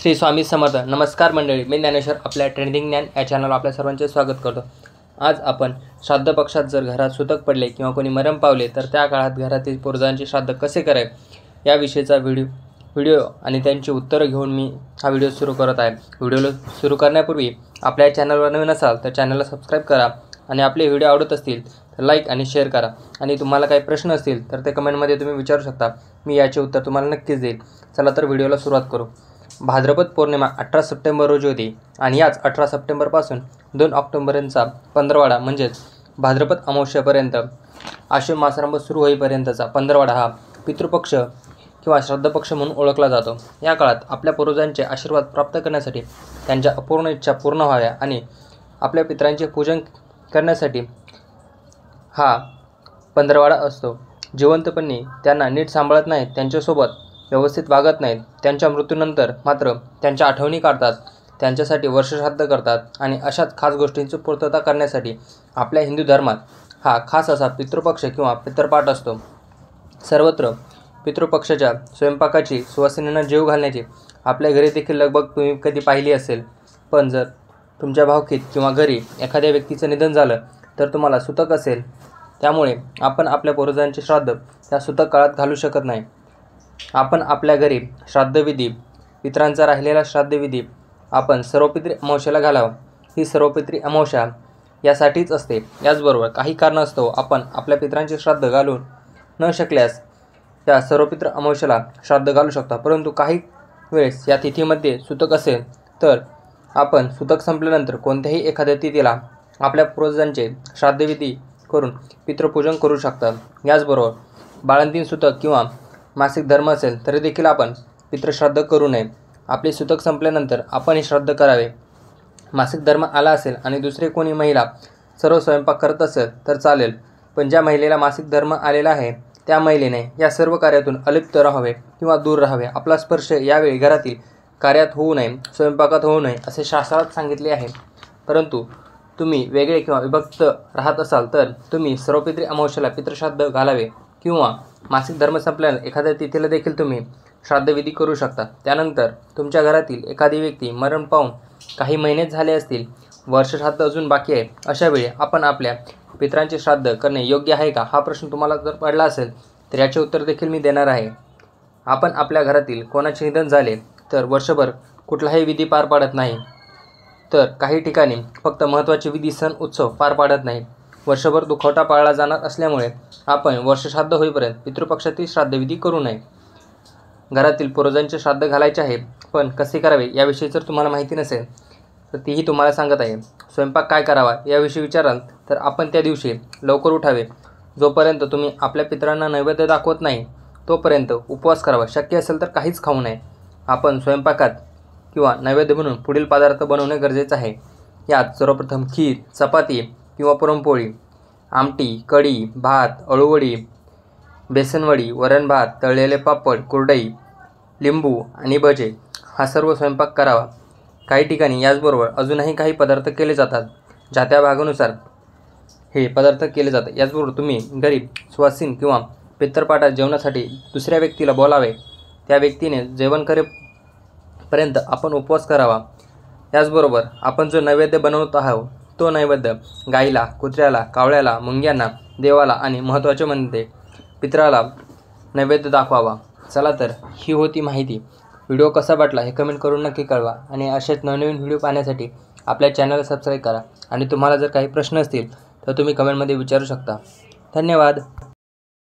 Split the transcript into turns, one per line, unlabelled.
श्री स्वामी समर्थ. नमस्कार मंडळी, मी ज्ञानेश्वर आपल्या ट्रेंडिंग ज्ञान या चॅनलवर आपल्या सर्वांचे स्वागत करतो. आज आपण श्राद्ध पक्षात जर घरात सुतक पडले किंवा कोणी मरण पावले तर त्या काळात घरातील पूर्वजांचे श्राद्ध कसे करावे याविषयीचा व्हिडिओ आणि त्यांची उत्तरं घेऊन मी हा व्हिडिओ सुरू करत आहे. व्हिडिओला सुरू करण्यापूर्वी आपल्या चॅनलवर नवीन असाल तर चॅनलला सबस्क्राईब करा आणि आपले व्हिडिओ आवडत असतील तर लाईक आणि शेअर करा. आणि तुम्हाला काही प्रश्न असतील तर ते कमेंटमध्ये तुम्ही विचारू शकता. मी याचे उत्तर तुम्हाला नक्कीच देईल. चला तर व्हिडिओला सुरुवात करू. भाद्रपद पौर्णिमा 18 सप्टेंबर रोजी होती आणि याच 18 सप्टेंबरपासून 2 ऑक्टोबरपर्यंतचा पंधरवाडा म्हणजेच भाद्रपद अमावस्येपर्यंत आश्विन मासारंभ सुरू होईपर्यंतचा पंधरवाडा हा पितृपक्ष किंवा श्राद्धपक्ष म्हणून ओळखला जातो. या काळात आपल्या पूर्वजांचे आशीर्वाद प्राप्त करण्यासाठी त्यांच्या अपूर्ण इच्छा पूर्ण व्हाव्या आणि आपल्या पितरांचे पूजन करण्यासाठी हा पंधरवाडा असतो. जिवंतपणी त्यांना नीट सांभाळत नाहीत, त्यांच्यासोबत व्यवस्थित वागत नाहीत, त्यांच्या मृत्यूनंतर मात्र त्यांच्या आठवणी काढतात, त्यांच्यासाठी वर्षश्राद्ध करतात आणि अशाच खास गोष्टींची पूर्तता करण्यासाठी आपल्या हिंदू धर्मात हा खास असा पितृपक्ष किंवा पितरपाठ असतो. सर्वत्र पितृपक्षाच्या स्वयंपाकाची सुवासिनींना जीव घालण्याची आपल्या घरी देखील लगबग तुम्ही कधी पाहिली असेल. पण जर तुमच्या भावकीत किंवा घरी एखाद्या व्यक्तीचं निधन झालं तर तुम्हाला सुतक असेल, त्यामुळे आपण आपल्या पूर्वजांचे श्राद्ध त्या सुतक काळात घालू शकत नाही. आपण आपल्या घरी श्राद्धविधी, पितरांचा राहिलेला श्राद्धविधी आपण सर्वपित्री अमावस्येला घालावा. ही सर्वपित्री अमावस्या यासाठीच असते. याचबरोबर काही कारणास्तव आपण आपल्या पितरांचे श्राद्ध घालू न शकल्यास त्या सर्वपित्र अमावस्येला श्राद्ध घालू शकता. परंतु काही वेळेस या तिथीमध्ये सुतक असेल तर आपण सुतक संपल्यानंतर कोणत्याही एखाद्या तिथीला आपल्या पूर्वजांचे श्राद्धविधी करून पितृपूजन करू शकतात. याचबरोबर बाळंतीण सुतक किंवा मासिक धर्म असेल तरी देखील आपण पितृश्राद्ध करू नये. आपले सुतक संपल्यानंतर आपण हे श्राद्ध करावे. मासिक धर्म आला असेल आणि दुसरे कोणी महिला सर्व स्वयंपाक करत असेल तर चालेल, पण ज्या महिलेला मासिक धर्म आलेला आहे त्या महिलेने या सर्व कार्यातून अलिप्त राहावे किंवा दूर राहावे. आपला स्पर्श यावेळी घरातील कार्यात होऊ नये, स्वयंपाकात होऊ नये असे शास्त्रात सांगितले आहे. परंतु तुम्ही वेगळे किंवा विभक्त राहत असाल तर तुम्ही सर्वपित्री अमावस्येला पितृश्राद्ध घालावे किंवा मासिक धर्म संपल्यानंतर एखाद्या तिथीला देखील तुम्ही श्राद्धविधी करू शकता. त्यानंतर तुमच्या घरातील एखादी व्यक्ती मरण पावून काही महिनेच झाले असतील, वर्षश्राद्ध अजून बाकी आहे, अशावेळी आपण आपल्या पितरांचे श्राद्ध करणे योग्य आहे का हा प्रश्न तुम्हाला जर पडला असेल तर याचे उत्तर देखील मी देणार आहे. आपण आपल्या घरातील कोणाचे निधन झाले तर वर्षभर कुठलाही विधी पार पाडत नाही, तर काही ठिकाणी फक्त महत्त्वाचे विधी, सण, उत्सव पार पाडत नाही. वर्षभर दुखवटा पाळला जाणार असल्यामुळे आपण वर्षश्राद्ध होईपर्यंत पितृपक्षातील श्राद्धविधी करू नये. घरातील पूर्वजांचे श्राद्ध घालायचे आहे, पण कसे करावे याविषयी जर तुम्हाला माहिती नसेल तर तीही तुम्हाला सांगत आहे. स्वयंपाक काय करावा याविषयी विचाराल तर आपण त्या दिवशी लवकर उठावे. जोपर्यंत तुम्ही आपल्या पितरांना नैवेद्य दाखवत नाही तोपर्यंत उपवास करावा. शक्य असेल तर काहीच खाऊ नये. आपण स्वयंपाकात किंवा नैवेद्य म्हणून पुढील पदार्थ बनवणे गरजेचे आहे. यात सर्वप्रथम खीर, चपाती किंवा पुरणपोळी, आमटी, कढी, भात, अळूवडी, बेसनवडी, वरण भात, तळलेले पापड, कुरडई, लिंबू आणि भजे हा सर्व स्वयंपाक करावा. काही ठिकाणी याचबरोबर अजूनही काही पदार्थ केले जातात. ज्या त्या भागानुसार हे पदार्थ केले जातात. याचबरोबर तुम्ही घरी सुवासिन किंवा पितरपाठात जेवणासाठी दुसऱ्या व्यक्तीला बोलावे. त्या व्यक्तीने जेवण करेपर्यंत आपण उपवास करावा. याचबरोबर आपण जो नैवेद्य बनवत आहोत तो नैवेद्य गाईला, कुत्र्याला, कावळ्याला, मुंग्यांना, देवाला आणि महत्त्वाचे म्हणजे पितराला नैवेद्य दाखवावा. चला तर ही होती माहिती. व्हिडिओ कसा वाटला हे कमेंट करून नक्की कळवा आणि असेच नवनवीन व्हिडिओ पाहण्यासाठी आपल्या चॅनलला सबस्क्राईब करा. आणि तुम्हाला जर काही प्रश्न असतील तर तुम्ही कमेंटमध्ये विचारू शकता. धन्यवाद.